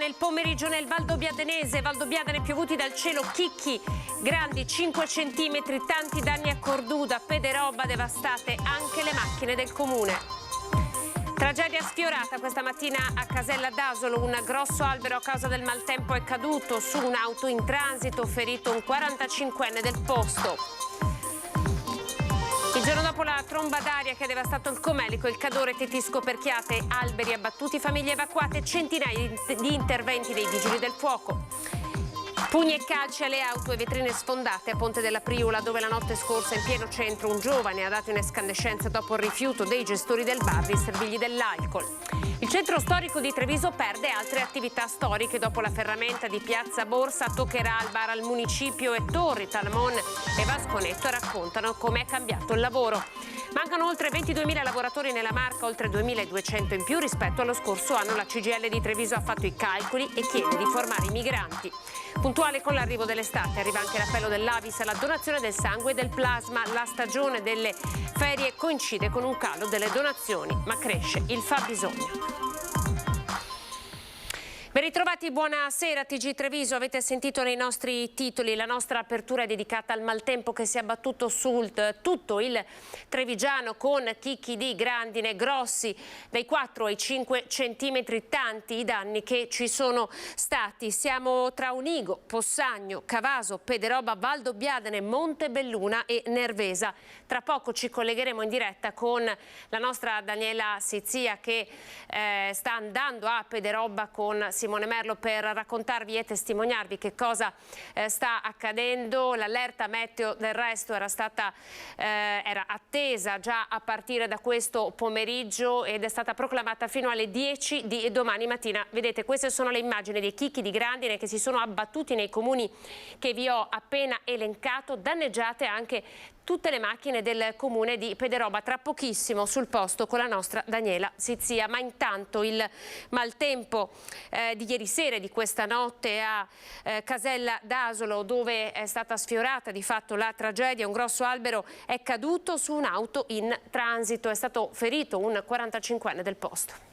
nel pomeriggio nel Valdobbiadenese, Valdobbiadene piovuti dal cielo, chicchi grandi 5 centimetri, tanti danni a Corduda, Pederobba, devastate anche le macchine del comune. Tragedia sfiorata questa mattina a Casella d'Asolo, un grosso albero a causa del maltempo è caduto su un'auto in transito, ferito un 45enne del posto. Il giorno dopo la tromba d'aria che ha devastato il Comelico, il Cadore, Teti scoperchiate, alberi abbattuti, famiglie evacuate, centinaia di interventi dei vigili del fuoco. Pugni e calci alle auto e vetrine sfondate a Ponte della Priula, dove la notte scorsa in pieno centro un giovane ha dato un'escandescenza dopo il rifiuto dei gestori del bar di servirgli dell'alcol. Il centro storico di Treviso perde altre attività storiche dopo la ferramenta di Piazza Borsa. Toccherà al bar al municipio e Torri, Talamon e Vasconetto raccontano come è cambiato il lavoro. Mancano oltre 22.000 lavoratori nella Marca, oltre 2.200 in più rispetto allo scorso anno. La CGIL di Treviso ha fatto i calcoli e chiede di formare i migranti. Puntuale con l'arrivo dell'estate arriva anche l'appello dell'Avis alla donazione del sangue e del plasma. La stagione delle ferie coincide con un calo delle donazioni, ma cresce il fabbisogno. Ben ritrovati, buonasera TG Treviso. Avete sentito nei nostri titoli, la nostra apertura è dedicata al maltempo che si è abbattuto su tutto il Trevigiano con chicchi di grandine grossi dai 4 ai 5 centimetri, tanti i danni che ci sono stati. Siamo tra Unigo, Possagno, Cavaso, Pederobba, Valdobbiadene, Montebelluna e Nervesa. Tra poco ci collegheremo in diretta con la nostra Daniela Sizia che sta andando a Pederobba con Simone Merlo per raccontarvi e testimoniarvi che cosa sta accadendo. L'allerta meteo del resto era attesa già a partire da questo pomeriggio ed è stata proclamata fino alle 10 di domani mattina. Vedete, queste sono le immagini dei chicchi di grandine che si sono abbattuti nei comuni che vi ho appena elencato, danneggiate anche tutte le macchine del comune di Pederobba. Tra pochissimo sul posto con la nostra Daniela Sizia. Ma intanto il maltempo di ieri sera e di questa notte a Casella d'Asolo, dove è stata sfiorata di fatto la tragedia, un grosso albero è caduto su un'auto in transito, è stato ferito un 45enne del posto.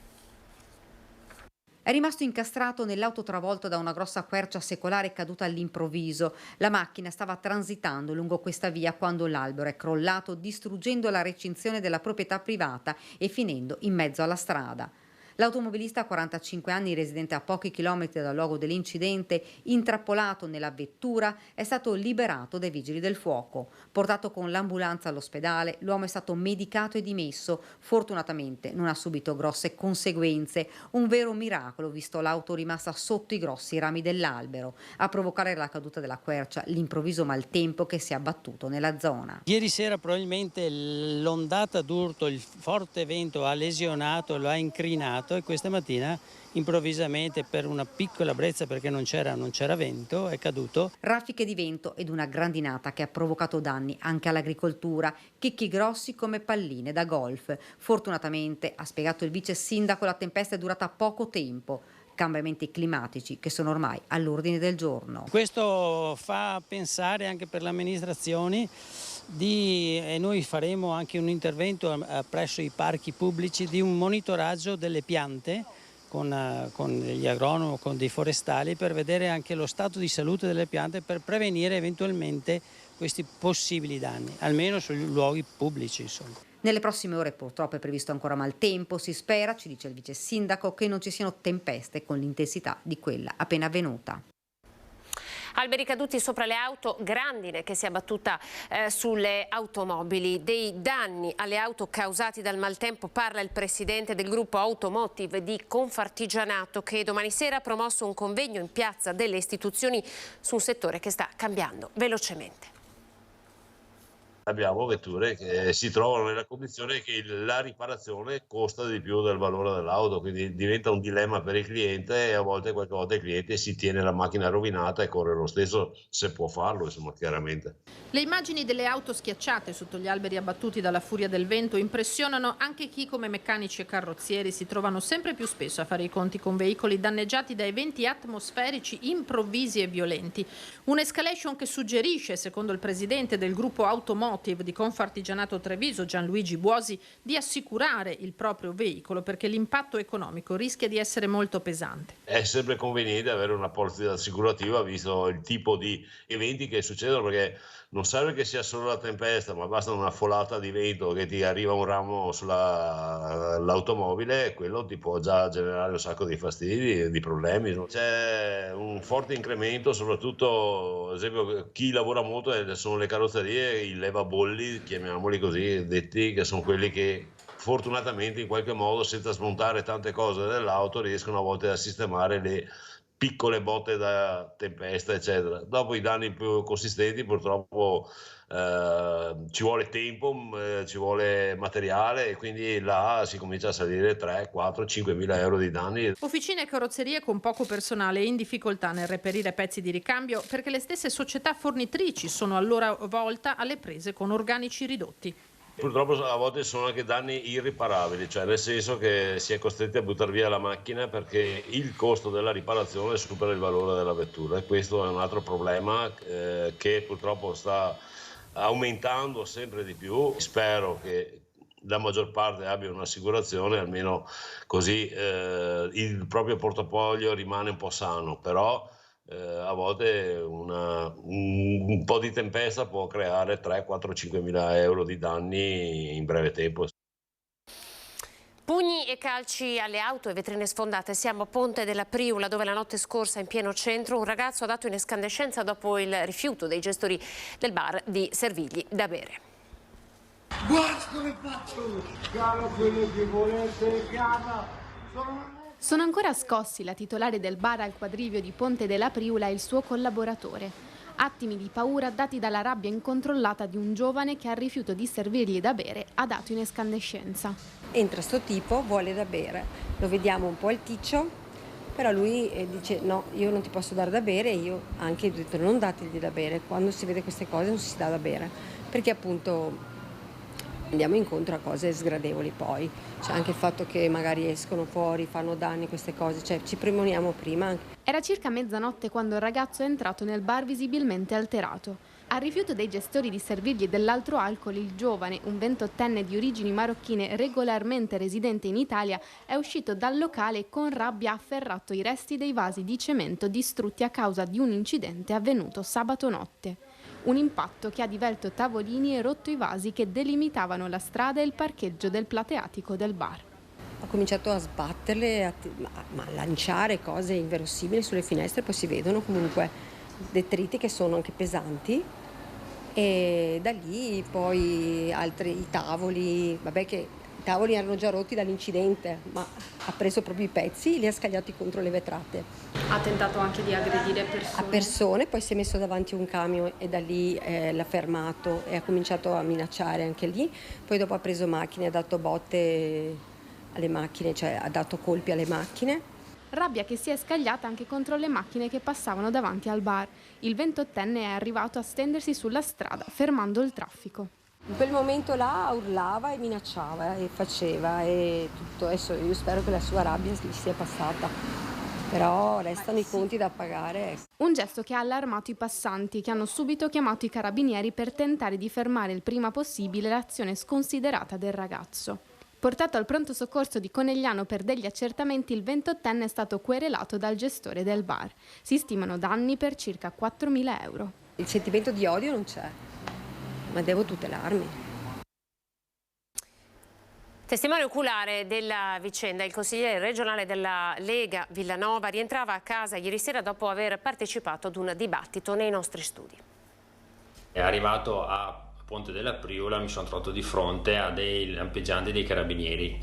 È rimasto incastrato nell'auto travolto da una grossa quercia secolare caduta all'improvviso. La macchina stava transitando lungo questa via quando l'albero è crollato, distruggendo la recinzione della proprietà privata e finendo in mezzo alla strada. L'automobilista, 45 anni, residente a pochi chilometri dal luogo dell'incidente, intrappolato nella vettura, è stato liberato dai vigili del fuoco. Portato con l'ambulanza all'ospedale, l'uomo è stato medicato e dimesso. Fortunatamente non ha subito grosse conseguenze. Un vero miracolo, visto l'auto rimasta sotto i grossi rami dell'albero. A provocare la caduta della quercia, l'improvviso maltempo che si è abbattuto nella zona. Ieri sera probabilmente l'ondata d'urto, il forte vento ha lesionato, lo ha incrinato e questa mattina improvvisamente per una piccola brezza, perché non c'era vento, è caduto. Raffiche di vento ed una grandinata che ha provocato danni anche all'agricoltura, chicchi grossi come palline da golf. Fortunatamente, ha spiegato il vice sindaco, la tempesta è durata poco tempo. Cambiamenti climatici che sono ormai all'ordine del giorno. Questo fa pensare anche per le amministrazioni e noi faremo anche un intervento presso i parchi pubblici di un monitoraggio delle piante con gli agronomi, con dei forestali, per vedere anche lo stato di salute delle piante per prevenire eventualmente questi possibili danni, almeno sui luoghi pubblici, insomma. Nelle prossime ore purtroppo è previsto ancora maltempo, si spera, ci dice il vice sindaco, che non ci siano tempeste con l'intensità di quella appena avvenuta. Alberi caduti sopra le auto, grandine che si è abbattuta sulle automobili. Dei danni alle auto causati dal maltempo parla il presidente del gruppo Automotive di Confartigianato, che domani sera ha promosso un convegno in piazza delle istituzioni su un settore che sta cambiando velocemente. Abbiamo vetture che si trovano nella condizione che la riparazione costa di più del valore dell'auto, quindi diventa un dilemma per il cliente e a volte qualche volta il cliente si tiene la macchina rovinata e corre lo stesso se può farlo, insomma, chiaramente. Le immagini delle auto schiacciate sotto gli alberi abbattuti dalla furia del vento impressionano anche chi, come meccanici e carrozzieri, si trovano sempre più spesso a fare i conti con veicoli danneggiati da eventi atmosferici improvvisi e violenti. Un'escalation che suggerisce, secondo il presidente del gruppo Automotive, Automotive di Confartigianato Treviso, Gianluigi Buosi, di assicurare il proprio veicolo perché l'impatto economico rischia di essere molto pesante. È sempre conveniente avere una polizza assicurativa visto il tipo di eventi che succedono, perché non serve che sia solo la tempesta, ma basta una folata di vento che ti arriva un ramo sull'automobile e quello ti può già generare un sacco di fastidi, di problemi. C'è un forte incremento, soprattutto ad esempio chi lavora molto sono le carrozzerie, i levabolli, chiamiamoli così, detti, che sono quelli che fortunatamente in qualche modo, senza smontare tante cose dell'auto, riescono a volte a sistemare le piccole botte da tempesta, eccetera. Dopo i danni più consistenti purtroppo ci vuole tempo, ci vuole materiale e quindi là si comincia a salire 3, 4, 5 mila euro di danni. Officine e carrozzerie con poco personale in difficoltà nel reperire pezzi di ricambio perché le stesse società fornitrici sono a loro volta alle prese con organici ridotti. Purtroppo a volte sono anche danni irriparabili, cioè nel senso che si è costretti a buttare via la macchina perché il costo della riparazione supera il valore della vettura, e questo è un altro problema che purtroppo sta aumentando sempre di più. Spero che la maggior parte abbia un'assicurazione, almeno così il proprio portafoglio rimane un po' sano, però a volte un po' di tempesta può creare 3, 4, 5 mila euro di danni in breve tempo. Pugni e calci alle auto e vetrine sfondate. Siamo a Ponte della Priula, dove la notte scorsa in pieno centro un ragazzo ha dato in escandescenza dopo il rifiuto dei gestori del bar di servirgli da bere. Guarda come faccio! Chiama quello che volete, chiama! Sono ancora scossi la titolare del bar al Quadrivio di Ponte della Priula e il suo collaboratore. Attimi di paura dati dalla rabbia incontrollata di un giovane che al rifiuto di servirgli da bere ha dato in escandescenza. Entra sto tipo, vuole da bere, lo vediamo un po' alticcio, però lui dice no, io non ti posso dare da bere, io anche ho detto non dategli da bere, quando si vede queste cose non si dà da bere, perché appunto andiamo incontro a cose sgradevoli poi, c'è anche il fatto che magari escono fuori, fanno danni, queste cose, cioè ci premoniamo prima. Era circa mezzanotte quando il ragazzo è entrato nel bar visibilmente alterato. Al rifiuto dei gestori di servirgli dell'altro alcol, il giovane, un 28enne di origini marocchine regolarmente residente in Italia, è uscito dal locale e con rabbia ha afferrato i resti dei vasi di cemento distrutti a causa di un incidente avvenuto sabato notte. Un impatto che ha divelto tavolini e rotto i vasi che delimitavano la strada e il parcheggio del plateatico del bar. Ho cominciato a sbatterle, ma a lanciare cose inverosimili sulle finestre, poi si vedono comunque detriti che sono anche pesanti, e da lì poi i tavoli, vabbè che i tavoli erano già rotti dall'incidente, ma ha preso proprio i pezzi e li ha scagliati contro le vetrate. Ha tentato anche di aggredire persone? A persone, poi si è messo davanti un camion e da lì l'ha fermato e ha cominciato a minacciare anche lì, poi dopo ha preso macchine, ha dato botte alle macchine, cioè ha dato colpi alle macchine. Rabbia che si è scagliata anche contro le macchine che passavano davanti al bar. Il 28enne è arrivato a stendersi sulla strada, fermando il traffico. In quel momento là urlava e minacciava e faceva e tutto. Adesso io spero che la sua rabbia gli sia passata, però restano i conti da pagare. Un gesto che ha allarmato i passanti, che hanno subito chiamato i carabinieri per tentare di fermare il prima possibile l'azione sconsiderata del ragazzo. Portato al pronto soccorso di Conegliano per degli accertamenti, il 28enne è stato querelato dal gestore del bar. Si stimano danni per circa 4.000 euro. Il sentimento di odio non c'è, ma devo tutelarmi. Testimone oculare della vicenda, il consigliere regionale della Lega Villanova rientrava a casa ieri sera dopo aver partecipato ad un dibattito nei nostri studi. È arrivato a Ponte della Priula, mi sono trovato di fronte a dei lampeggianti dei carabinieri.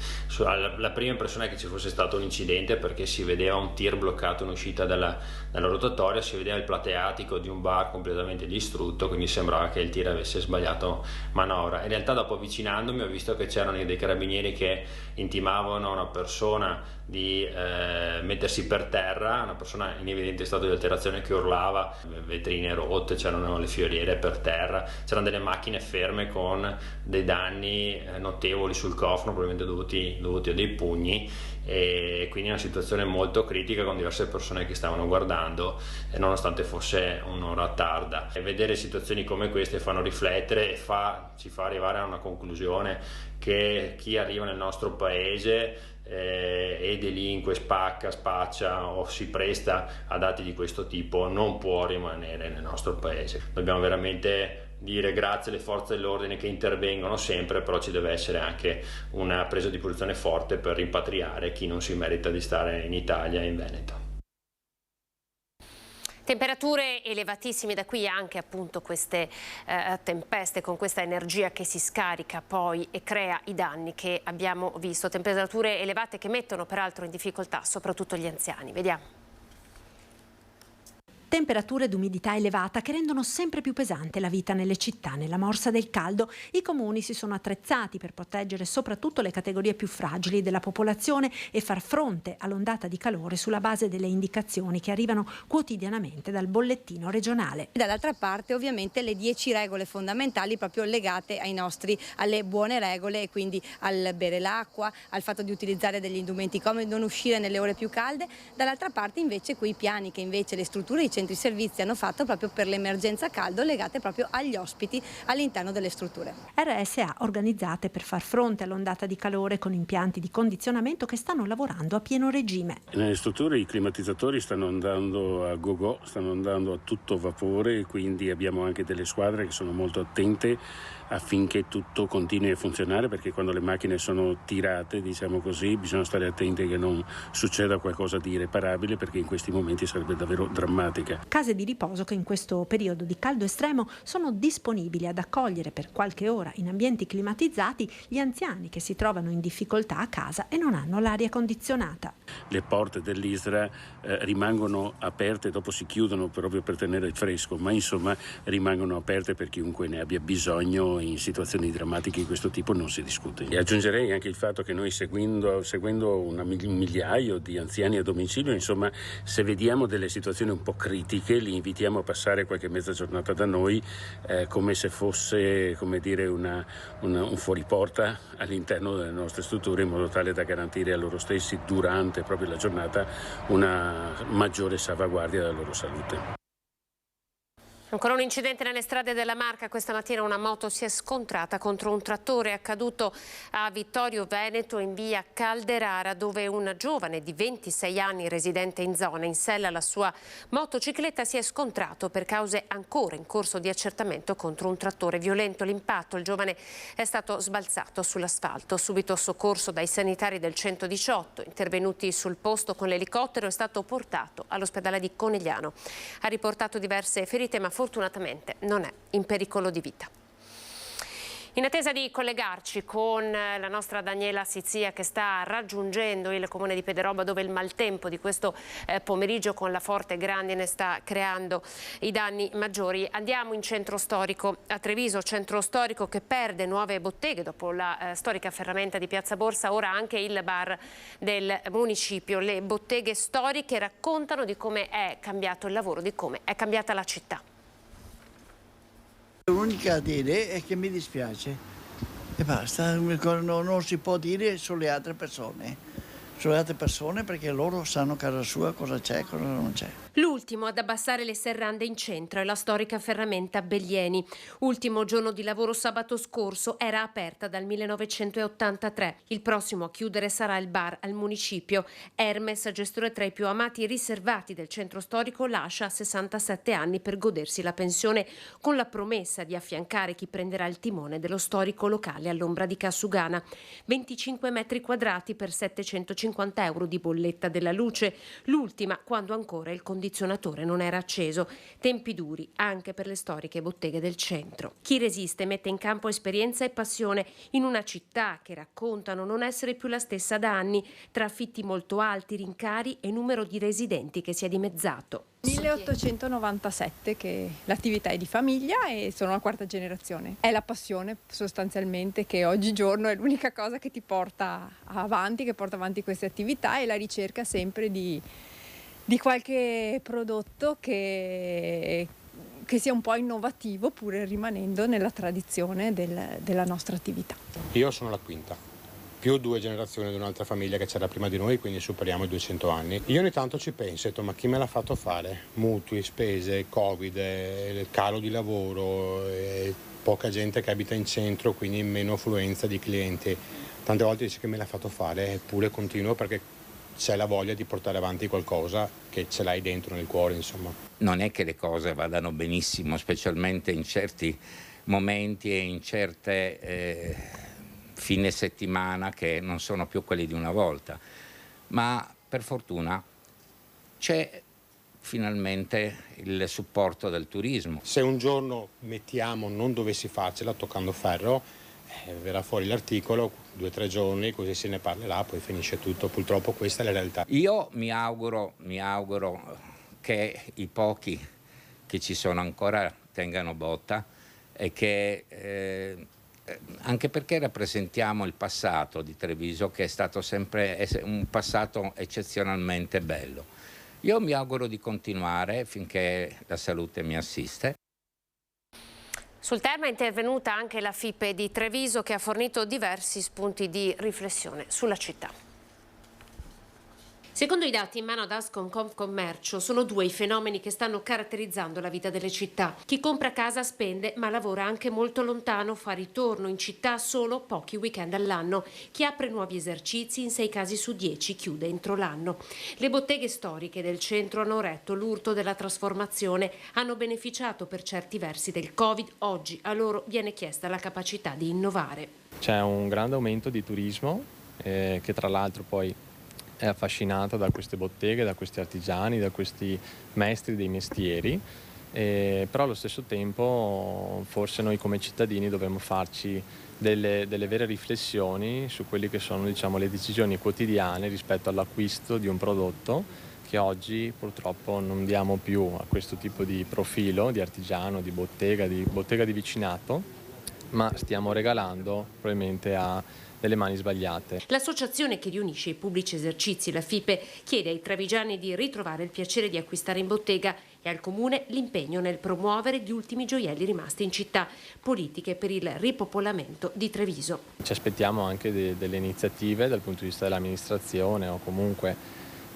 La prima impressione è che ci fosse stato un incidente, perché si vedeva un tir bloccato in uscita dalla rotatoria, si vedeva il plateatico di un bar completamente distrutto, quindi sembrava che il tir avesse sbagliato manovra. In realtà dopo avvicinandomi ho visto che c'erano dei carabinieri che intimavano a una persona di mettersi per terra, una persona in evidente stato di alterazione che urlava, vetrine rotte, c'erano le fioriere per terra, c'erano delle macchine macchine ferme con dei danni notevoli sul cofano, probabilmente dovuti a dei pugni, e quindi una situazione molto critica con diverse persone che stavano guardando, nonostante fosse un'ora tarda. E vedere situazioni come queste fanno riflettere e ci fa arrivare a una conclusione che chi arriva nel nostro paese e delinque, spaccia o si presta a atti di questo tipo non può rimanere nel nostro paese. Dobbiamo veramente dire grazie alle forze dell'ordine che intervengono sempre, però ci deve essere anche una presa di posizione forte per rimpatriare chi non si merita di stare in Italia e in Veneto. Temperature elevatissime, da qui anche appunto queste tempeste con questa energia che si scarica poi e crea i danni che abbiamo visto. Temperature elevate che mettono peraltro in difficoltà soprattutto gli anziani. Vediamo. Temperature ed umidità elevata che rendono sempre più pesante la vita nelle città. Nella morsa del caldo i comuni si sono attrezzati per proteggere soprattutto le categorie più fragili della popolazione e far fronte all'ondata di calore sulla base delle indicazioni che arrivano quotidianamente dal bollettino regionale. Dall'altra parte ovviamente le 10 regole fondamentali proprio legate alle buone regole, e quindi al bere l'acqua, al fatto di utilizzare degli indumenti comodi, non uscire nelle ore più calde. Dall'altra parte invece quei piani che invece le strutture, i centri servizi hanno fatto proprio per l'emergenza caldo, legate proprio agli ospiti all'interno delle strutture. RSA organizzate per far fronte all'ondata di calore con impianti di condizionamento che stanno lavorando a pieno regime. Nelle strutture i climatizzatori stanno andando a go-go, stanno andando a tutto vapore, quindi abbiamo anche delle squadre che sono molto attente affinché tutto continui a funzionare, perché quando le macchine sono tirate, diciamo così, bisogna stare attenti che non succeda qualcosa di irreparabile, perché in questi momenti sarebbe davvero drammatica. Case di riposo che in questo periodo di caldo estremo sono disponibili ad accogliere per qualche ora in ambienti climatizzati gli anziani che si trovano in difficoltà a casa e non hanno l'aria condizionata. Le porte dell'ISRA rimangono aperte, dopo si chiudono proprio per tenere il fresco, ma insomma rimangono aperte per chiunque ne abbia bisogno. In situazioni drammatiche di questo tipo non si discute. E aggiungerei anche il fatto che noi seguendo un migliaio di anziani a domicilio, insomma, se vediamo delle situazioni un po' critiche, li invitiamo a passare qualche mezza giornata da noi, come se fosse, come dire, un fuoriporta all'interno delle nostre strutture, in modo tale da garantire a loro stessi durante proprio la giornata una maggiore salvaguardia della loro salute. Ancora un incidente nelle strade della Marca. Questa mattina una moto si è scontrata contro un trattore, accaduto a Vittorio Veneto in via Calderara, dove un giovane di 26 anni residente in zona in sella alla sua motocicletta si è scontrato per cause ancora in corso di accertamento contro un trattore. Violento l'impatto, il giovane è stato sbalzato sull'asfalto, subito soccorso dai sanitari del 118, intervenuti sul posto con l'elicottero, è stato portato all'ospedale di Conegliano. Ha riportato diverse ferite ma fortunatamente non è in pericolo di vita. In attesa di collegarci con la nostra Daniela Sizia, che sta raggiungendo il comune di Pederobba, dove il maltempo di questo pomeriggio con la forte grandine sta creando i danni maggiori, andiamo in centro storico a Treviso, centro storico che perde nuove botteghe dopo la storica ferramenta di Piazza Borsa, ora anche il bar del municipio. Le botteghe storiche raccontano di come è cambiato il lavoro, di come è cambiata la città. L'unica a dire è che mi dispiace e basta, non si può dire sulle altre persone perché loro sanno casa sua cosa c'è e cosa non c'è. L'ultimo ad abbassare le serrande in centro è la storica ferramenta Bellieni. Ultimo giorno di lavoro sabato scorso, era aperta dal 1983. Il prossimo a chiudere sarà il bar al municipio. Hermes, gestore tra i più amati e riservati del centro storico, lascia a 67 anni per godersi la pensione, con la promessa di affiancare chi prenderà il timone dello storico locale all'ombra di Cassugana. 25 metri quadrati per 750 euro di bolletta della luce, l'ultima quando ancora il condizionatore non era acceso. Tempi duri anche per le storiche botteghe del centro. Chi resiste mette in campo esperienza e passione in una città che raccontano non essere più la stessa da anni, tra affitti molto alti, rincari e numero di residenti che si è dimezzato. 1897 che l'attività è di famiglia e sono la quarta generazione. È la passione sostanzialmente che oggigiorno è l'unica cosa che ti porta avanti, che porta avanti queste attività, e la ricerca sempre di qualche prodotto che che sia un po' innovativo pur rimanendo nella tradizione della nostra attività. Io sono la quinta, più 2 generazioni di un'altra famiglia che c'era prima di noi, quindi superiamo i 200 anni. Io ogni tanto ci penso, ma chi me l'ha fatto fare? Mutui, spese, Covid, il calo di lavoro, poca gente che abita in centro, quindi meno affluenza di clienti. Tante volte dice che me l'ha fatto fare, eppure continuo perché c'è la voglia di portare avanti qualcosa che ce l'hai dentro nel cuore, insomma. Non è che le cose vadano benissimo, specialmente in certi momenti e in certe fine settimana che non sono più quelli di una volta, ma per fortuna c'è finalmente il supporto del turismo. Se un giorno non dovessi farcela toccando ferro, verrà fuori l'articolo, 2 o 3 giorni, così se ne parlerà, poi finisce tutto. Purtroppo questa è la realtà. Io mi auguro che i pochi che ci sono ancora tengano botta e che anche perché rappresentiamo il passato di Treviso, che è stato sempre un passato eccezionalmente bello. Io mi auguro di continuare finché la salute mi assiste. Sul tema è intervenuta anche la FIPE di Treviso, che ha fornito diversi spunti di riflessione sulla città. Secondo i dati in mano ad Ascom Confcommercio, sono 2 i fenomeni che stanno caratterizzando la vita delle città. Chi compra casa spende, ma lavora anche molto lontano, fa ritorno in città solo pochi weekend all'anno. Chi apre nuovi esercizi, in 6 casi su 10 chiude entro l'anno. Le botteghe storiche del centro hanno retto l'urto della trasformazione, hanno beneficiato per certi versi del Covid. Oggi a loro viene chiesta la capacità di innovare. C'è un grande aumento di turismo che tra l'altro poi è affascinato da queste botteghe, da questi artigiani, da questi maestri dei mestieri, però allo stesso tempo forse noi come cittadini dovremmo farci delle vere riflessioni su quelle che sono, diciamo, le decisioni quotidiane rispetto all'acquisto di un prodotto che oggi purtroppo non diamo più a questo tipo di profilo, di artigiano, di bottega di vicinato, ma stiamo regalando probabilmente a delle mani sbagliate. L'associazione che riunisce i pubblici esercizi, la FIPE, chiede ai trevigiani di ritrovare il piacere di acquistare in bottega e al Comune l'impegno nel promuovere gli ultimi gioielli rimasti in città, politiche per il ripopolamento di Treviso. Ci aspettiamo anche delle iniziative dal punto di vista dell'amministrazione o comunque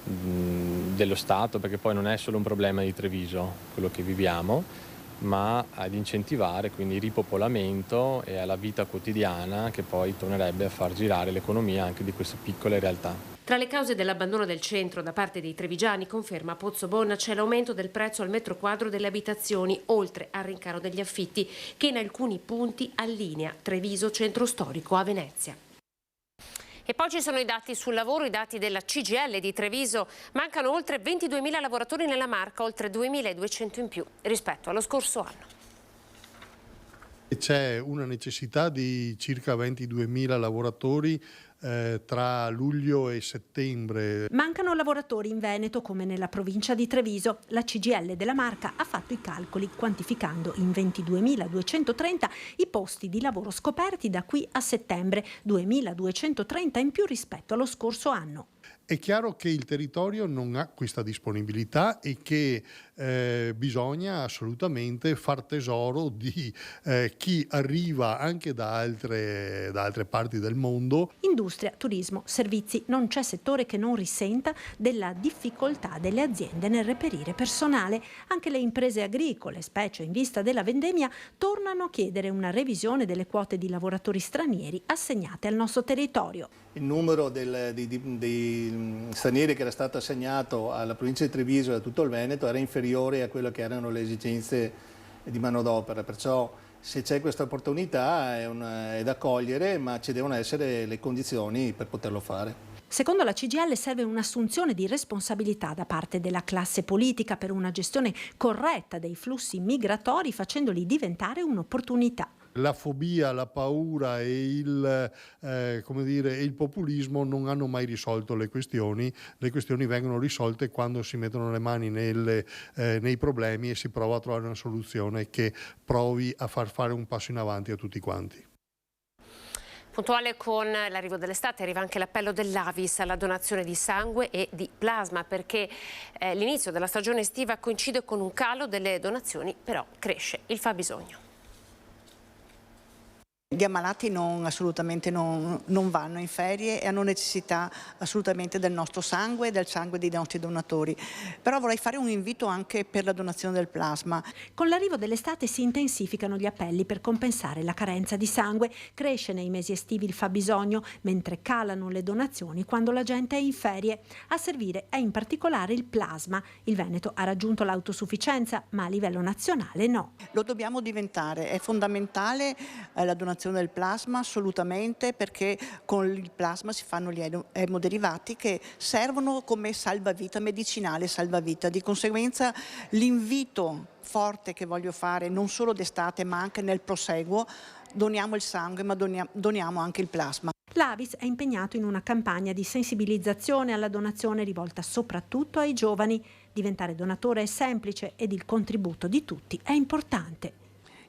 dello Stato, perché poi non è solo un problema di Treviso quello che viviamo, ma ad incentivare quindi il ripopolamento e alla vita quotidiana che poi tornerebbe a far girare l'economia anche di queste piccole realtà. Tra le cause dell'abbandono del centro da parte dei trevigiani, conferma Pozzobonna, c'è l'aumento del prezzo al metro quadro delle abitazioni, oltre al rincaro degli affitti, che in alcuni punti allinea Treviso centro storico a Venezia. E poi ci sono i dati sul lavoro, i dati della CGIL di Treviso. Mancano oltre 22.000 lavoratori nella Marca, oltre 2.200 in più rispetto allo scorso anno. C'è una necessità di circa 22.000 lavoratori tra luglio e settembre. Mancano lavoratori in Veneto come nella provincia di Treviso. La CGIL della Marca ha fatto i calcoli quantificando in 22.230 i posti di lavoro scoperti da qui a settembre, 2.230 in più rispetto allo scorso anno. È chiaro che il territorio non ha questa disponibilità e che bisogna assolutamente far tesoro di chi arriva anche da altre parti del mondo. Industria, turismo, servizi, non c'è settore che non risenta della difficoltà delle aziende nel reperire personale. Anche le imprese agricole, specie in vista della vendemmia, tornano a chiedere una revisione delle quote di lavoratori stranieri assegnate al nostro territorio. Il numero dei stranieri che era stato assegnato alla provincia di Treviso e a tutto il Veneto era inferiore a quello che erano le esigenze di manodopera, perciò se c'è questa opportunità è da cogliere, ma ci devono essere le condizioni per poterlo fare. Secondo la CGIL serve un'assunzione di responsabilità da parte della classe politica per una gestione corretta dei flussi migratori, facendoli diventare un'opportunità. La fobia, la paura e il populismo non hanno mai risolto le questioni. Le questioni vengono risolte quando si mettono le mani nei problemi e si prova a trovare una soluzione che provi a far fare un passo in avanti a tutti quanti. Puntuale con l'arrivo dell'estate arriva anche l'appello dell'Avis alla donazione di sangue e di plasma, perché l'inizio della stagione estiva coincide con un calo delle donazioni, però cresce il fabbisogno. Gli ammalati assolutamente non vanno in ferie e hanno necessità assolutamente del nostro sangue e del sangue dei nostri donatori. Però vorrei fare un invito anche per la donazione del plasma. Con l'arrivo dell'estate si intensificano gli appelli per compensare la carenza di sangue. Cresce nei mesi estivi il fabbisogno, mentre calano le donazioni quando la gente è in ferie. A servire è in particolare il plasma. Il Veneto ha raggiunto l'autosufficienza, ma a livello nazionale no. Lo dobbiamo diventare, è fondamentale la donazione del plasma assolutamente, perché con il plasma si fanno gli emoderivati che servono come salvavita, medicinale salvavita. Di conseguenza l'invito forte che voglio fare non solo d'estate ma anche nel proseguo: doniamo il sangue ma doniamo anche il plasma. L'Avis è impegnato in una campagna di sensibilizzazione alla donazione rivolta soprattutto ai giovani. Diventare donatore è semplice ed il contributo di tutti è importante.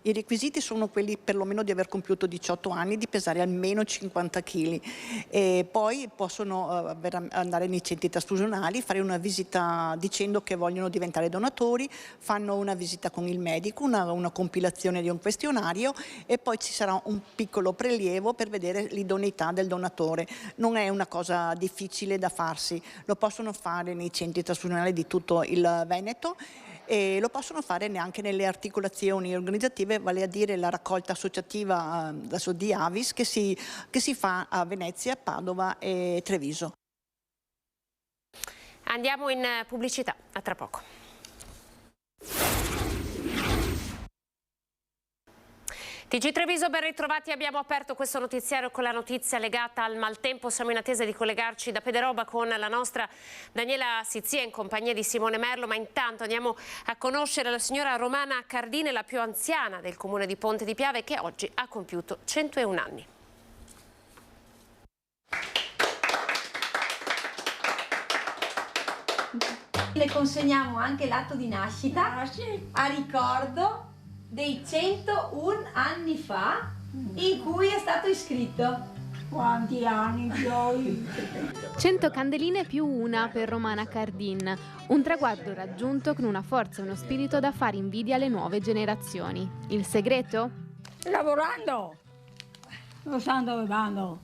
I requisiti sono quelli perlomeno di aver compiuto 18 anni, di pesare almeno 50 kg e poi possono andare nei centri trasfusionali, fare una visita dicendo che vogliono diventare donatori, fanno una visita con il medico, una compilazione di un questionario e poi ci sarà un piccolo prelievo per vedere l'idoneità del donatore. Non è una cosa difficile da farsi, lo possono fare nei centri trasfusionali di tutto il Veneto e lo possono fare neanche nelle articolazioni organizzative, vale a dire la raccolta associativa di Avis che si fa a Venezia, Padova e Treviso. Andiamo in pubblicità, a tra poco. TG Treviso, ben ritrovati. Abbiamo aperto questo notiziario con la notizia legata al maltempo. Siamo in attesa di collegarci da Pederoba con la nostra Daniela Sizia in compagnia di Simone Merlo, ma intanto andiamo a conoscere la signora Romana Cardine, la più anziana del comune di Ponte di Piave, che oggi ha compiuto 101 anni. Le consegniamo anche l'atto di nascita a ricordo dei 101 anni fa in cui è stato iscritto. Quanti anni poi? 100 candeline più una per Romana Cardin, un traguardo raggiunto con una forza e uno spirito da fare invidia alle nuove generazioni. Il segreto? Lavorando, non sto dove vanno,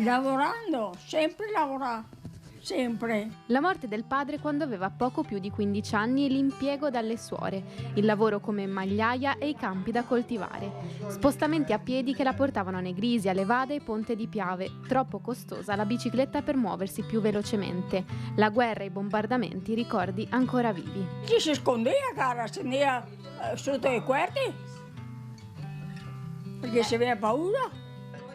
lavorando, sempre lavorare. Sempre. La morte del padre quando aveva poco più di 15 anni e l'impiego dalle suore, il lavoro come magliaia e i campi da coltivare. Spostamenti a piedi che la portavano a Negrisi, a Levada e Ponte di Piave, troppo costosa la bicicletta per muoversi più velocemente. La guerra e i bombardamenti, ricordi ancora vivi. Ci si scondeva, cara, si andava sotto i quarti, perché si aveva paura.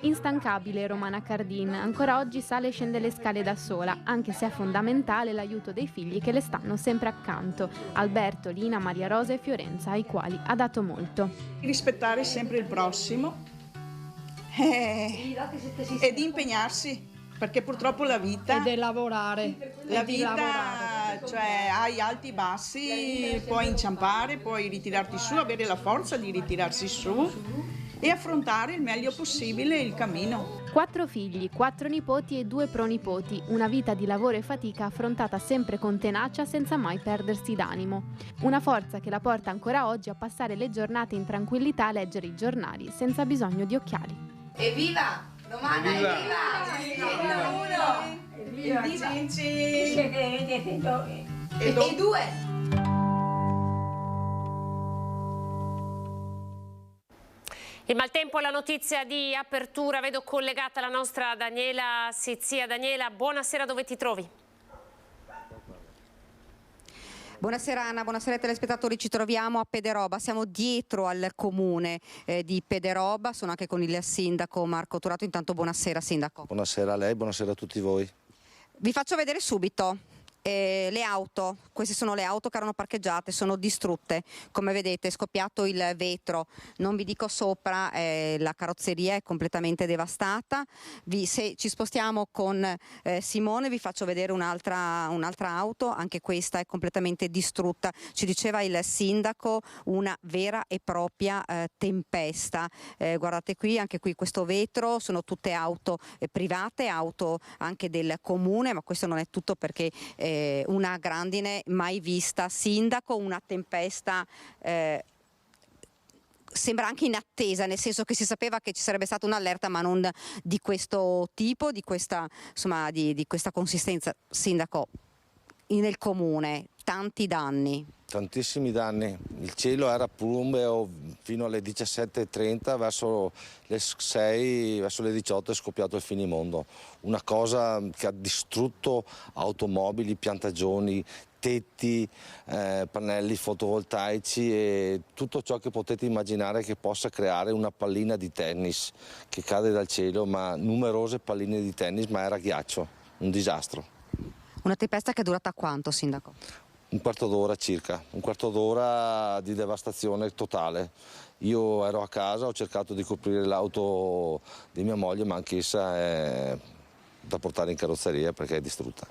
Instancabile Romana Cardin, ancora oggi sale e scende le scale da sola, anche se è fondamentale l'aiuto dei figli che le stanno sempre accanto, Alberto, Lina, Maria Rosa e Fiorenza, ai quali ha dato molto. Rispettare sempre il prossimo ed impegnarsi, perché purtroppo la vita... E di lavorare. La vita, cioè hai alti e bassi, puoi inciampare, puoi ritirarti su, avere la forza di ritirarsi su e affrontare il meglio possibile il cammino. 4 figli, 4 nipoti e 2 pronipoti, una vita di lavoro e fatica affrontata sempre con tenacia senza mai perdersi d'animo. Una forza che la porta ancora oggi a passare le giornate in tranquillità a leggere i giornali senza bisogno di occhiali. Evviva! Romana, evviva! Evviva! Evviva! Cinci! E 2! Il maltempo è la notizia di apertura, vedo collegata la nostra Daniela Sizia. Daniela, buonasera, dove ti trovi? Buonasera Anna, buonasera ai telespettatori, ci troviamo a Pederoba, siamo dietro al comune di Pederoba, sono anche con il sindaco Marco Turato. Intanto buonasera sindaco. Buonasera a lei, buonasera a tutti voi. Vi faccio vedere subito Le auto, queste sono le auto che erano parcheggiate, sono distrutte, come vedete è scoppiato il vetro, non vi dico sopra, la carrozzeria è completamente devastata. Se ci spostiamo con Simone vi faccio vedere un'altra auto, anche questa è completamente distrutta, ci diceva il sindaco una vera e propria tempesta. Guardate qui, anche qui questo vetro, sono tutte auto private, auto anche del comune, ma questo non è tutto perché una grandine mai vista, sindaco, una tempesta sembra anche in attesa, nel senso che si sapeva che ci sarebbe stata un'allerta, ma non di questo tipo, di questa consistenza. Sindaco, nel comune tanti danni. Tantissimi danni, il cielo era plumbeo fino alle 17:30, verso le 6, verso le 18 è scoppiato il finimondo, una cosa che ha distrutto automobili, piantagioni, tetti, pannelli fotovoltaici e tutto ciò che potete immaginare che possa creare una pallina di tennis che cade dal cielo, ma numerose palline di tennis, ma era ghiaccio, un disastro. Una tempesta che è durata quanto, sindaco? Un quarto d'ora circa, un quarto d'ora di devastazione totale. Io ero a casa, ho cercato di coprire l'auto di mia moglie, ma anch'essa è da portare in carrozzeria perché è distrutta.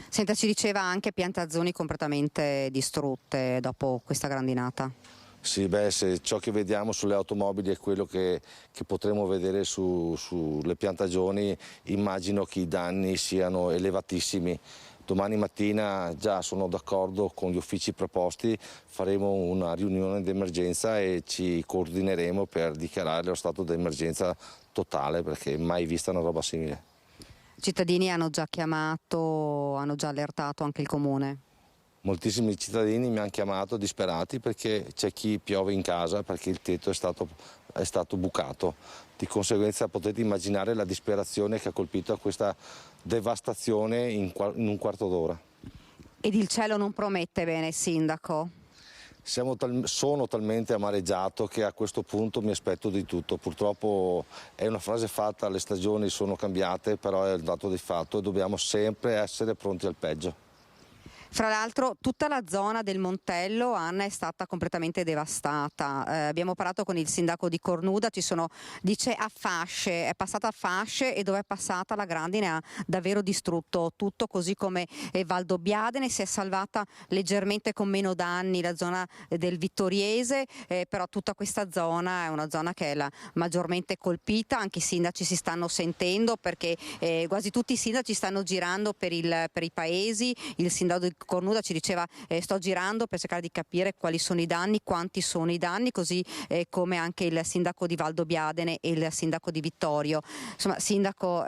Senta, ci diceva anche piantagioni completamente distrutte dopo questa grandinata. Sì, se ciò che vediamo sulle automobili è quello che potremo vedere sulle piantagioni, immagino che i danni siano elevatissimi. Domani mattina già sono d'accordo con gli uffici preposti, faremo una riunione d'emergenza e ci coordineremo per dichiarare lo stato d'emergenza totale, perché mai vista una roba simile. I cittadini hanno già chiamato, hanno già allertato anche il comune? Moltissimi cittadini mi hanno chiamato disperati perché c'è chi piove in casa perché il tetto è stato bucato. Di conseguenza potete immaginare la disperazione che ha colpito questa devastazione in un quarto d'ora. Ed il cielo non promette bene, sindaco? Sono talmente amareggiato che a questo punto mi aspetto di tutto. Purtroppo è una frase fatta, le stagioni sono cambiate, però è il dato di fatto e dobbiamo sempre essere pronti al peggio. Fra l'altro tutta la zona del Montello, Anna, è stata completamente devastata. Abbiamo parlato con il sindaco di Cornuda, dice a fasce, è passata a fasce e dove è passata la grandine ha davvero distrutto tutto, così come Valdobbiadene. Si è salvata leggermente con meno danni la zona del Vittoriese, però tutta questa zona è una zona che è la maggiormente colpita. Anche i sindaci si stanno sentendo perché quasi tutti i sindaci stanno girando per i paesi. Il sindaco di Cornuda ci diceva sto girando per cercare di capire quali sono i danni, quanti sono i danni, così come anche il sindaco di Valdobbiadene e il sindaco di Vittorio. Insomma, sindaco,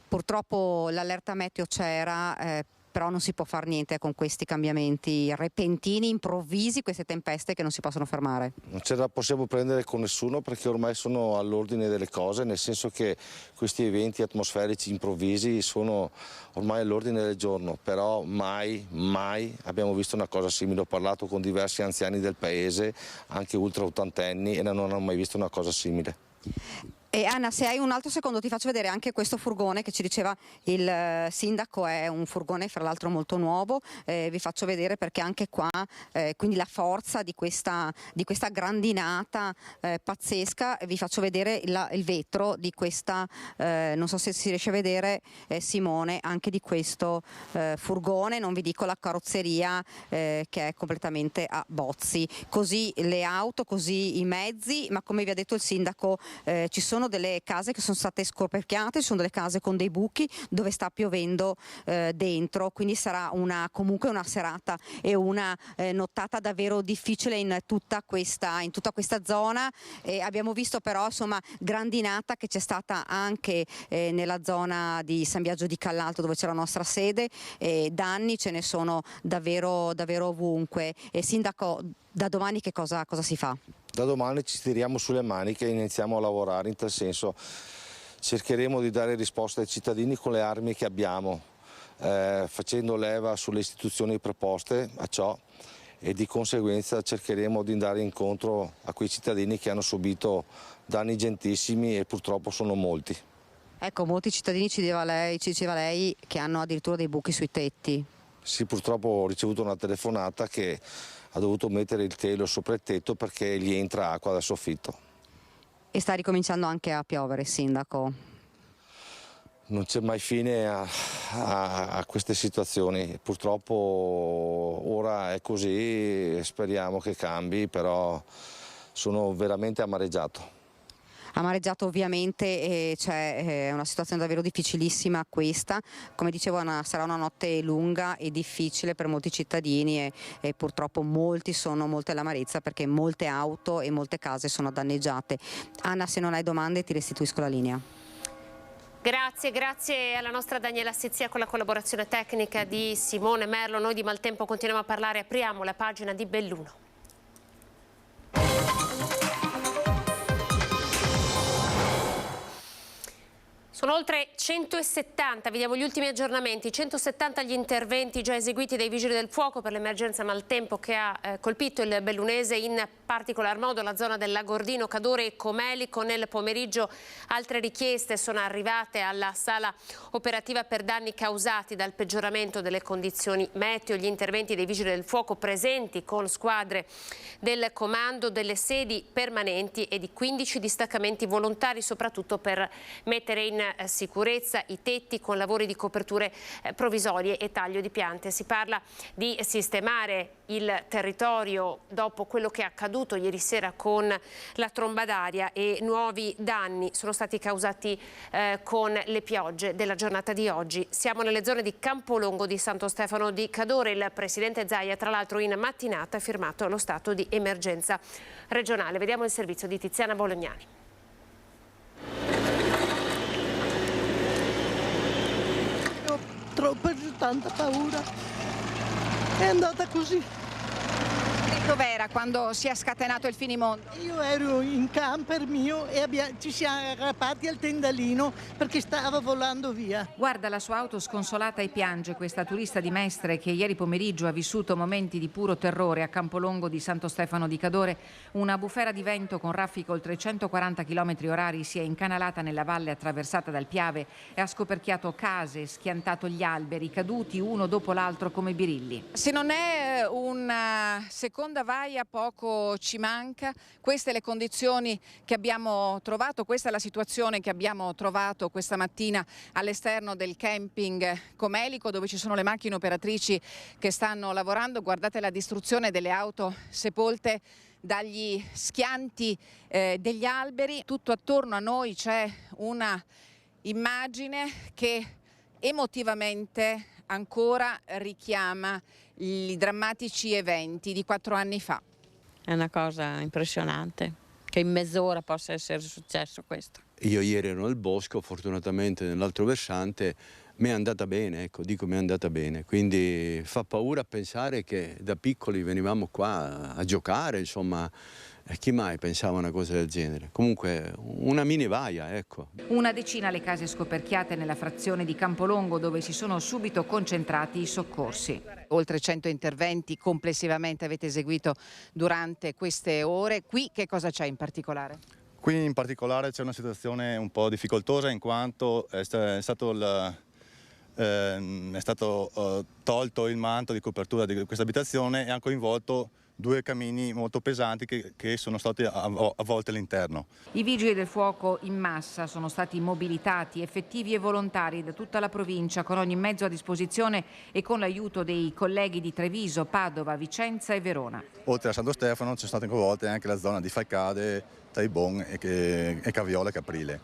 purtroppo l'allerta meteo c'era, però non si può fare niente con questi cambiamenti repentini, improvvisi, queste tempeste che non si possono fermare. Non ce la possiamo prendere con nessuno perché ormai sono all'ordine delle cose, nel senso che questi eventi atmosferici improvvisi sono ormai all'ordine del giorno, però mai abbiamo visto una cosa simile. Ho parlato con diversi anziani del paese, anche ultra ottantenni, e non hanno mai visto una cosa simile. E Anna, se hai un altro secondo ti faccio vedere anche questo furgone che ci diceva il sindaco, è un furgone fra l'altro molto nuovo, vi faccio vedere perché anche qua quindi la forza di questa grandinata pazzesca. Vi faccio vedere il vetro di questa, non so se si riesce a vedere Simone, anche di questo furgone, non vi dico la carrozzeria che è completamente a bozzi, così le auto, così i mezzi, ma come vi ha detto il sindaco ci sono delle case che sono state scoperchiate, ci sono delle case con dei buchi dove sta piovendo dentro, quindi sarà comunque una serata e una nottata davvero difficile in tutta questa zona. Abbiamo visto però insomma grandinata che c'è stata anche nella zona di San Biagio di Callalto dove c'è la nostra sede, danni ce ne sono davvero ovunque. Sindaco, da domani che cosa si fa? Da domani ci tiriamo sulle maniche e iniziamo a lavorare in tal senso. Cercheremo di dare risposte ai cittadini con le armi che abbiamo, facendo leva sulle istituzioni preposte a ciò, e di conseguenza cercheremo di andare incontro a quei cittadini che hanno subito danni ingentissimi e purtroppo sono molti. Ecco, molti cittadini ci diceva lei che hanno addirittura dei buchi sui tetti. Sì, purtroppo ho ricevuto una telefonata che ha dovuto mettere il telo sopra il tetto perché gli entra acqua dal soffitto. E sta ricominciando anche a piovere, sindaco. Non c'è mai fine a queste situazioni, purtroppo ora è così, speriamo che cambi, però sono veramente amareggiato. Amareggiato ovviamente, è una situazione davvero difficilissima questa, come dicevo sarà una notte lunga e difficile per molti cittadini e purtroppo molte all'amarezza perché molte auto e molte case sono danneggiate. Anna, se non hai domande ti restituisco la linea. Grazie alla nostra Daniela Sizia con la collaborazione tecnica di Simone Merlo. Noi di Maltempo continuiamo a parlare, apriamo la pagina di Belluno. Sono oltre 170, vediamo gli ultimi aggiornamenti, 170 gli interventi già eseguiti dai Vigili del Fuoco per l'emergenza maltempo che ha colpito il bellunese, in particolar modo la zona del Lagordino, Cadore e Comelico. Nel pomeriggio altre richieste sono arrivate alla sala operativa per danni causati dal peggioramento delle condizioni meteo. Gli interventi dei Vigili del Fuoco presenti con squadre del comando, delle sedi permanenti e di 15 distaccamenti volontari, soprattutto per mettere in sicurezza i tetti con lavori di coperture provvisorie e taglio di piante. Si parla di sistemare il territorio dopo quello che è accaduto ieri sera con la tromba d'aria, e nuovi danni sono stati causati con le piogge della giornata di oggi. Siamo nelle zone di Campolongo, di Santo Stefano di Cadore. Il presidente Zaia, tra l'altro, in mattinata ha firmato lo stato di emergenza regionale. Vediamo il servizio di Tiziana Bolognani. Ho preso tanta paura, è andata così. Dov'era quando si è scatenato il finimondo? Io ero in camper mio e ci siamo aggrappati al tendalino perché stava volando via. Guarda la sua auto sconsolata e piange questa turista di Mestre che ieri pomeriggio ha vissuto momenti di puro terrore a Campolongo di Santo Stefano di Cadore. Una bufera di vento con raffiche oltre 140 km/h si è incanalata nella valle attraversata dal Piave e ha scoperchiato case, schiantato gli alberi, caduti uno dopo l'altro come birilli. Se non è una seconda vaia poco ci manca. Queste le condizioni che abbiamo trovato, questa è la situazione che abbiamo trovato questa mattina all'esterno del camping Comelico, dove ci sono le macchine operatrici che stanno lavorando. Guardate la distruzione delle auto sepolte dagli schianti degli alberi. Tutto attorno a noi c'è una immagine che emotivamente ancora richiama i drammatici eventi di 4 anni fa. È una cosa impressionante che in mezz'ora possa essere successo questo. Io ieri ero nel bosco, fortunatamente nell'altro versante mi è andata bene, ecco, dico mi è andata bene, quindi fa paura pensare che da piccoli venivamo qua a giocare, insomma, chi mai pensava una cosa del genere? Comunque una mini vaia, ecco. Una decina le case scoperchiate nella frazione di Campolongo, dove si sono subito concentrati i soccorsi. Oltre 100 interventi complessivamente avete eseguito durante queste ore. Qui che cosa c'è in particolare? Qui in particolare c'è una situazione un po' difficoltosa, in quanto è stato tolto il manto di copertura di questa abitazione e ha coinvolto 2 camini molto pesanti che sono stati avvolti all'interno. I vigili del fuoco in massa sono stati mobilitati, effettivi e volontari da tutta la provincia, con ogni mezzo a disposizione e con l'aiuto dei colleghi di Treviso, Padova, Vicenza e Verona. Oltre a Santo Stefano ci sono state coinvolte anche la zona di Falcade, Taibon e Caviola e Caprile.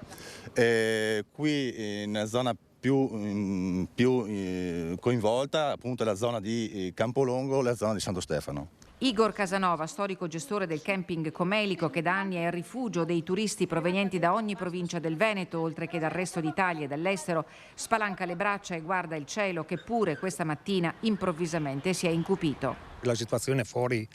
Qui nella zona più coinvolta appunto è la zona di Campolongo e la zona di Santo Stefano. Igor Casanova, storico gestore del camping Comelico, che da anni è il rifugio dei turisti provenienti da ogni provincia del Veneto, oltre che dal resto d'Italia e dall'estero, spalanca le braccia e guarda il cielo che pure questa mattina improvvisamente si è incupito. La situazione fuori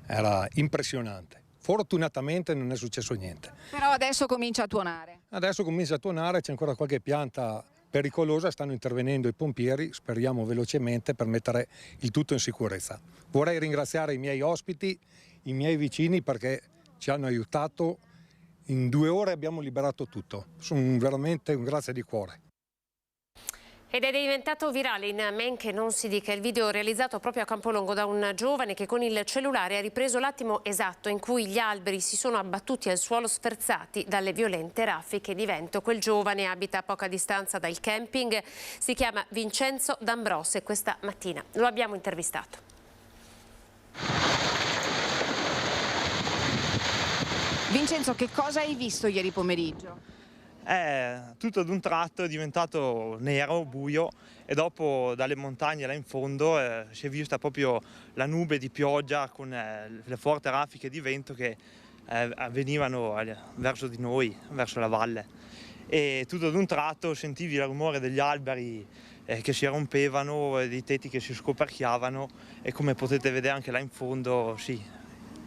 era impressionante. Fortunatamente non è successo niente. Però adesso comincia a tuonare. Adesso comincia a tuonare, c'è ancora qualche pianta pericolosa, stanno intervenendo i pompieri, speriamo velocemente, per mettere il tutto in sicurezza. Vorrei ringraziare i miei ospiti, i miei vicini, perché ci hanno aiutato In 2 ore abbiamo liberato tutto. Sono veramente un grazie di cuore. Ed è diventato virale in men che non si dica il video realizzato proprio a Campolongo da un giovane che con il cellulare ha ripreso l'attimo esatto in cui gli alberi si sono abbattuti al suolo sferzati dalle violente raffiche di vento. Quel giovane abita a poca distanza dal camping, si chiama Vincenzo D'Ambros e questa mattina lo abbiamo intervistato. Vincenzo, che cosa hai visto ieri pomeriggio? Tutto ad un tratto è diventato nero, buio, e dopo dalle montagne là in fondo si è vista proprio la nube di pioggia con le forti raffiche di vento che venivano verso di noi, verso la valle. E tutto ad un tratto sentivi il rumore degli alberi che si rompevano, dei tetti che si scoperchiavano, e come potete vedere anche là in fondo, sì,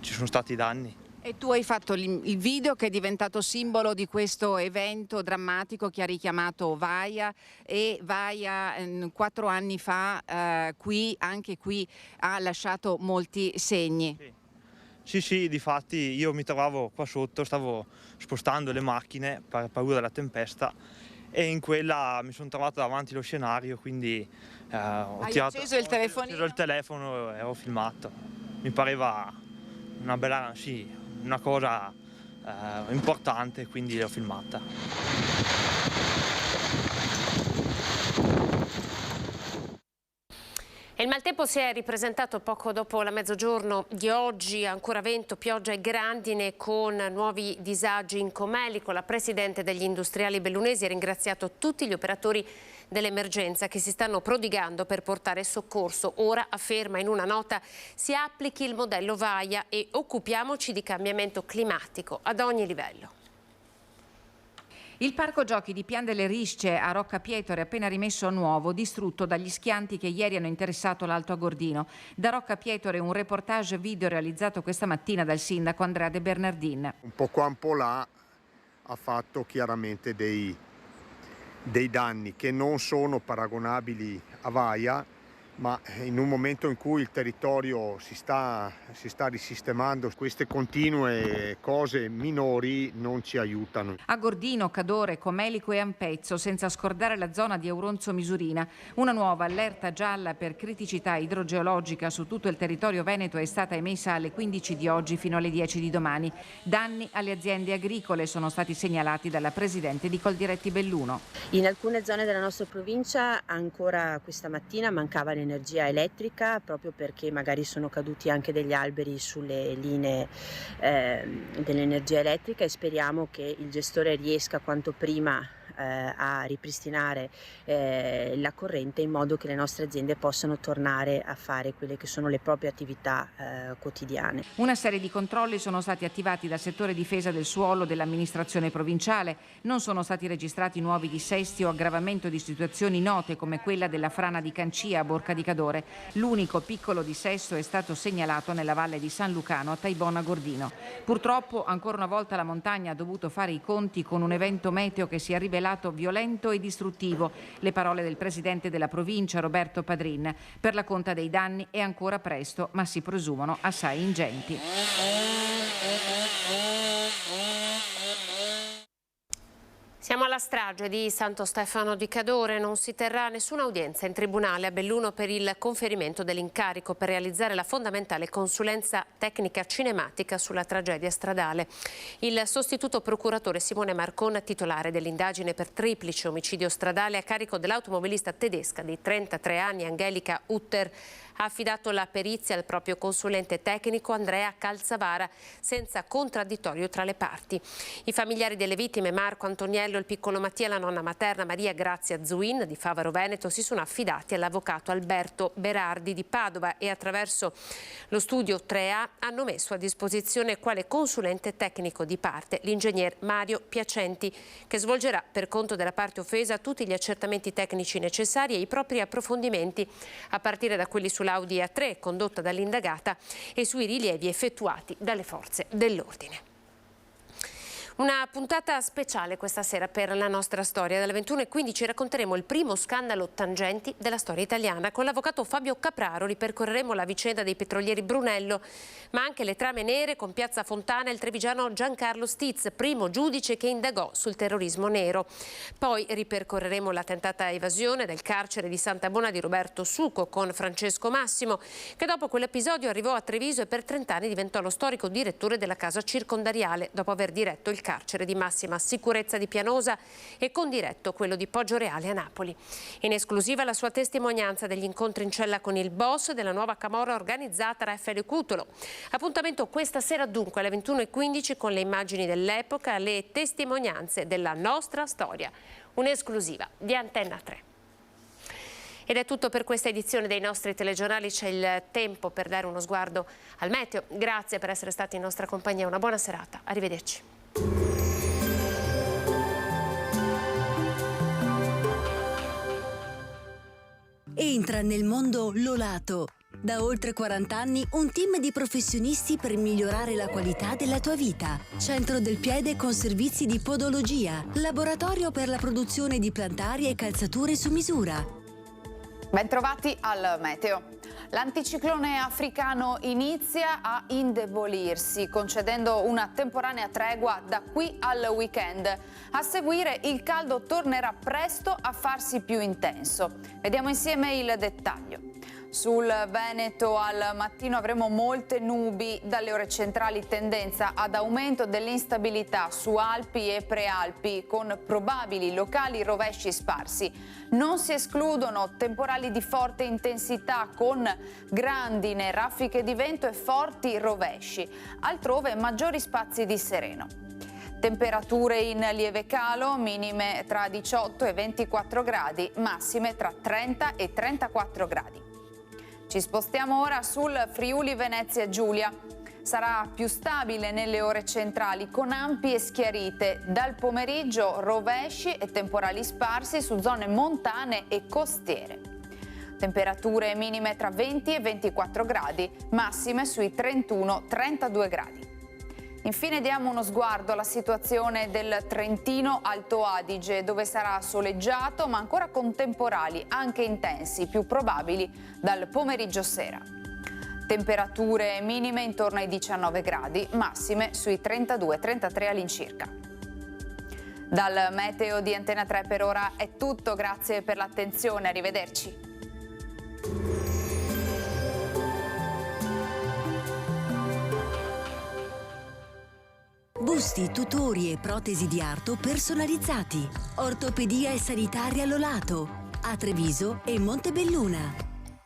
ci sono stati danni. E tu hai fatto il video che è diventato simbolo di questo evento drammatico che ha richiamato Vaia, e Vaia 4 anni fa anche qui ha lasciato molti segni. Sì, difatti io mi trovavo qua sotto, stavo spostando le macchine per paura della tempesta, e in quella mi sono trovato davanti allo scenario, quindi ho acceso il telefonino? Ho acceso il telefono e ho filmato. Mi pareva una bella, sì, una cosa importante, quindi l'ho filmata. Il maltempo si è ripresentato poco dopo la mezzogiorno di oggi, ancora vento, pioggia e grandine con nuovi disagi in Comelico. La Presidente degli industriali bellunesi ha ringraziato tutti gli operatori dell'emergenza che si stanno prodigando per portare soccorso. Ora, afferma in una nota, si applichi il modello Vaia e occupiamoci di cambiamento climatico ad ogni livello. Il parco giochi di Pian delle Risce a Rocca Pietore, appena rimesso a nuovo, distrutto dagli schianti che ieri hanno interessato l'Alto Agordino. Da Rocca Pietore un reportage video realizzato questa mattina dal sindaco Andrea De Bernardin. Un po' qua un po' là ha fatto chiaramente dei danni che non sono paragonabili a Vaia, ma in un momento in cui il territorio si sta risistemando, queste continue cose minori non ci aiutano. Agordino, Cadore, Comelico e Ampezzo, senza scordare la zona di Auronzo Misurina. Una nuova allerta gialla per criticità idrogeologica su tutto il territorio veneto è stata emessa alle 15 di oggi fino alle 10 di domani. Danni alle aziende agricole sono stati segnalati dalla Presidente di Coldiretti Belluno. In alcune zone della nostra provincia ancora questa mattina mancava l'energia elettrica, proprio perché magari sono caduti anche degli alberi sulle linee dell'energia elettrica, e speriamo che il gestore riesca quanto prima a ripristinare la corrente, in modo che le nostre aziende possano tornare a fare quelle che sono le proprie attività quotidiane. Una serie di controlli sono stati attivati dal settore difesa del suolo dell'amministrazione provinciale. Non sono stati registrati nuovi dissesti o aggravamento di situazioni note come quella della frana di Cancia a Borca di Cadore. L'unico piccolo dissesto è stato segnalato nella valle di San Lucano a Taibona Gordino. Purtroppo ancora una volta la montagna ha dovuto fare i conti con un evento meteo che si è rivelato violento e distruttivo. Le parole del presidente della provincia Roberto Padrin. Per la conta dei danni è ancora presto, ma si presumono assai ingenti. Siamo alla strage di Santo Stefano di Cadore. Non si terrà nessuna udienza in tribunale a Belluno per il conferimento dell'incarico per realizzare la fondamentale consulenza tecnica cinematica sulla tragedia stradale. Il sostituto procuratore Simone Marcon, titolare dell'indagine per triplice omicidio stradale a carico dell'automobilista tedesca di 33 anni Angelica Utter, ha affidato la perizia al proprio consulente tecnico Andrea Calzavara senza contraddittorio tra le parti. I familiari delle vittime, Marco Antoniello, il piccolo Mattia e la nonna materna Maria Grazia Zuin di Favaro Veneto, si sono affidati all'avvocato Alberto Berardi di Padova e attraverso lo studio 3A hanno messo a disposizione quale consulente tecnico di parte l'ingegner Mario Piacenti, che svolgerà per conto della parte offesa tutti gli accertamenti tecnici necessari e i propri approfondimenti, a partire da quelli sull'Audi A3 condotta dall'indagata e sui rilievi effettuati dalle forze dell'ordine. Una puntata speciale questa sera per la nostra storia. Dalle 21:15 racconteremo il primo scandalo tangenti della storia italiana. Con l'avvocato Fabio Capraro ripercorreremo la vicenda dei petrolieri Brunello, ma anche le trame nere con Piazza Fontana e il trevigiano Giancarlo Stiz, primo giudice che indagò sul terrorismo nero. Poi ripercorreremo la tentata evasione del carcere di Santa Bona di Roberto Suco con Francesco Massimo, che dopo quell'episodio arrivò a Treviso e per 30 anni diventò lo storico direttore della casa circondariale, dopo aver diretto il carcere di massima sicurezza di Pianosa e condiretto quello di Poggioreale a Napoli. In esclusiva la sua testimonianza degli incontri in cella con il boss della nuova camorra organizzata Raffaele Cutolo. Appuntamento questa sera dunque alle 21:15 con le immagini dell'epoca, le testimonianze della nostra storia. Un'esclusiva di Antenna 3. Ed è tutto per questa edizione dei nostri telegiornali. C'è il tempo per dare uno sguardo al meteo. Grazie per essere stati in nostra compagnia. Una buona serata. Arrivederci. Entra nel mondo Lolato. Da oltre 40 anni un team di professionisti per migliorare la qualità della tua vita. Centro del piede con servizi di podologia. Laboratorio per la produzione di plantari e calzature su misura. Bentrovati al meteo. L'anticiclone africano inizia a indebolirsi, concedendo una temporanea tregua da qui al weekend. A seguire il caldo tornerà presto a farsi più intenso. Vediamo insieme il dettaglio. Sul Veneto al mattino avremo molte nubi, dalle ore centrali tendenza ad aumento dell'instabilità su Alpi e Prealpi con probabili locali rovesci sparsi. Non si escludono temporali di forte intensità con grandine, raffiche di vento e forti rovesci. Altrove maggiori spazi di sereno. Temperature in lieve calo, minime tra 18 e 24 gradi, massime tra 30 e 34 gradi. Ci spostiamo ora sul Friuli Venezia Giulia. Sarà più stabile nelle ore centrali con ampie schiarite. Dal pomeriggio rovesci e temporali sparsi su zone montane e costiere. Temperature minime tra 20 e 24 gradi, massime sui 31-32 gradi. Infine diamo uno sguardo alla situazione del Trentino Alto Adige, dove sarà soleggiato ma ancora con temporali anche intensi, più probabili dal pomeriggio sera. Temperature minime intorno ai 19 gradi, massime sui 32-33 all'incirca. Dal meteo di Antenna 3 per ora è tutto, grazie per l'attenzione, arrivederci. Busti, tutori e protesi di arto personalizzati. Ortopedia e sanitaria Lolato. A Treviso e Montebelluna.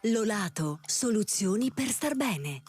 Lolato, soluzioni per star bene.